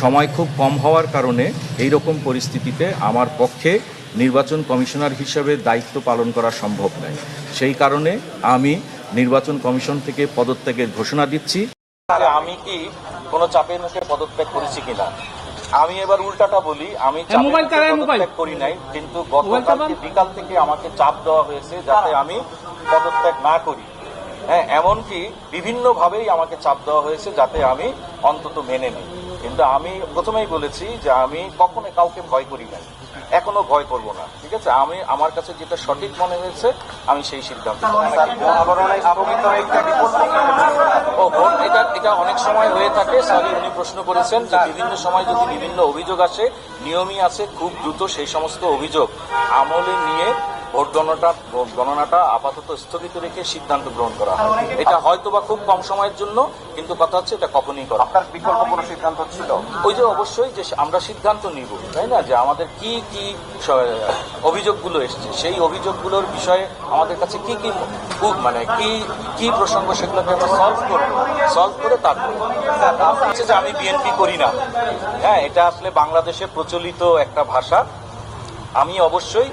সময় খুব কম হওয়ার কারণে এই রকম পরিস্থিতিতে আমার পক্ষে নির্বাচন কমিশনার হিসেবে দায়িত্ব পালন করা সম্ভব নয়। সেই কারণে আমি নির্বাচন কমিশন থেকে পদত্যাগের ঘোষণা দিচ্ছি। আমি কি কোনো চাপের মুখে পদত্যাগ করেছি কিনা, আমি এবার উল্টাটা বলি, আমি পদত্যাগ করি নাই, কিন্তু গতকালকে বিকাল থেকে আমাকে চাপ দেওয়া হয়েছে যাতে আমি পদত্যাগ না করি। হ্যাঁ, এমনকি বিভিন্নভাবেই আমাকে চাপ দেওয়া হয়েছে যাতে আমি অন্তত মেনে নিই। কিন্তু আমি প্রথমেই বলেছি যে আমি কখনো কাউকে ভয় করি নাই, এখনো ভয় করব না। ঠিক আছে, আমি আমার কাছে যেটা সঠিক মনে হয়েছে আমি সেই সিদ্ধান্ত। এটা অনেক সময় হয়ে থাকে। স্যারই উনি প্রশ্ন করেছেন যে বিভিন্ন সময় যদি বিভিন্ন অভিযোগ আসে, নিয়মই আছে খুব দ্রুত সেই সমস্ত অভিযোগ আমলে নিয়ে ভোট গণনাটা আপাতত স্থগিত রেখে সিদ্ধান্ত গ্রহণ করা হয়। এটা হয়তো বা খুব কম সময়ের জন্য, কিন্তু কথা হচ্ছে এটা কখনই করা। আপনার বিকল্প কোনো সিদ্ধান্ত ছিল? ওই যে অবশ্যই যে আমরা সিদ্ধান্ত নিব, তাই না, যে আমাদের কি কি অভিযোগগুলো এসছে, সেই অভিযোগগুলোর বিষয়ে আমাদের কাছে কি কি মানে কি কি প্রসঙ্গ, সেগুলোকে আমরা সলভ করে তারপরে হচ্ছে যে আমি বিএনপি করি না। হ্যাঁ, এটা আসলে বাংলাদেশে প্রচলিত একটা ভাষা। আমি অবশ্যই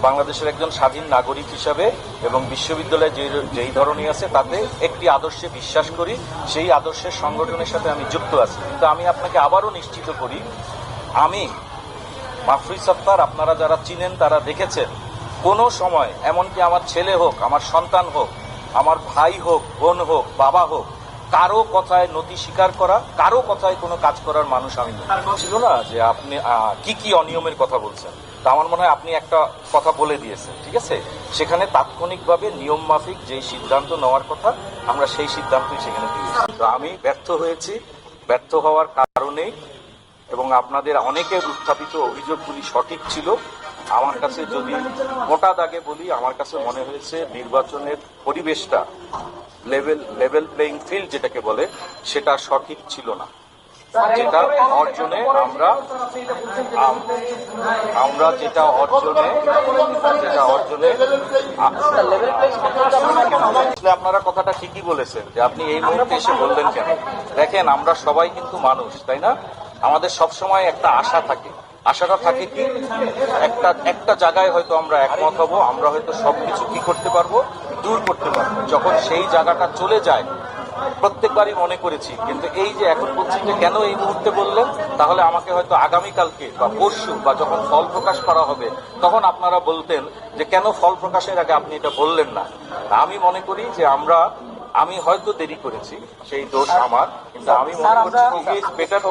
বাংলাদেশের একজন স্বাধীন নাগরিক হিসাবে এবং বিশ্ববিদ্যালয়ে যেই ধরনের আছে তাতে একটি আদর্শে বিশ্বাস করি, সেই আদর্শের সংগঠনের সাথে আমি যুক্ত আছি। কিন্তু আমি আপনাকে আবারও নিশ্চিত করি, আমি মাহফুজ সত্তার, আপনারা যারা চিনেন তারা দেখেছেন, কোনো সময় এমনকি আমার ছেলে হোক, আমার সন্তান হোক, আমার ভাই হোক, বোন হোক, বাবা হোক, কারো কথায় নতি স্বীকার করা, কারো কথায় কোনো কাজ করার মানুষ আমি ছিল না। যে আপনি কি কি অনিয়মের কথা বলছেন, তা আমার মনে হয় আপনি একটা কথা বলে দিয়েছেন। ঠিক আছে, সেখানে তাৎক্ষণিকভাবে নিয়ম মাফিক যেই সিদ্ধান্ত নেওয়ার কথা আমরা সেই সিদ্ধান্তই সেখানে দিয়েছি। তো আমি ব্যর্থ হয়েছি, ব্যর্থ হওয়ার কারণেই এবং আপনাদের অনেকের উত্থাপিত অভিযোগগুলি সঠিক ছিল। আমার কাছে যদি মোটা দাগে বলি, আমার কাছে মনে হয়েছে নির্বাচনের পরিবেশটা লেভেল প্লেইং ফিল্ড যেটাকে বলে, সেটা সঠিক ছিল না। যেটা অর্জনে আমরা যেটা অর্জনে আপনারা কথাটা ঠিকই বলেছেন যে আপনি এই মুহূর্তে এসে বললেন কেন। দেখেন, আমরা সবাই কিন্তু মানুষ, তাই না? আমাদের সবসময় একটা আশা থাকে। আশাটা থাকে কি, একটা জায়গায় হয়তো আমরা একমত হব, আমরা হয়তো সবকিছু কি করতে পারবো, দূর করতে পারবো। যখন সেই জায়গাটা চলে যায়, প্রত্যেকবারই মনে করেছি, কিন্তু এই যে এখন বলছি যে কেন এই মুহূর্তে বললেন, তাহলে আমাকে হয়তো আগামীকালকে বা পরশু বা যখন ফল প্রকাশ করা হবে তখন আপনারা বলতেন যে কেন ফল প্রকাশের আগে আপনি এটা বললেন না। আমি মনে করি যে আমি হয়তো দেরি করেছি, সেই দোষ আমার, কিন্তু আমি মনে করছি বেটার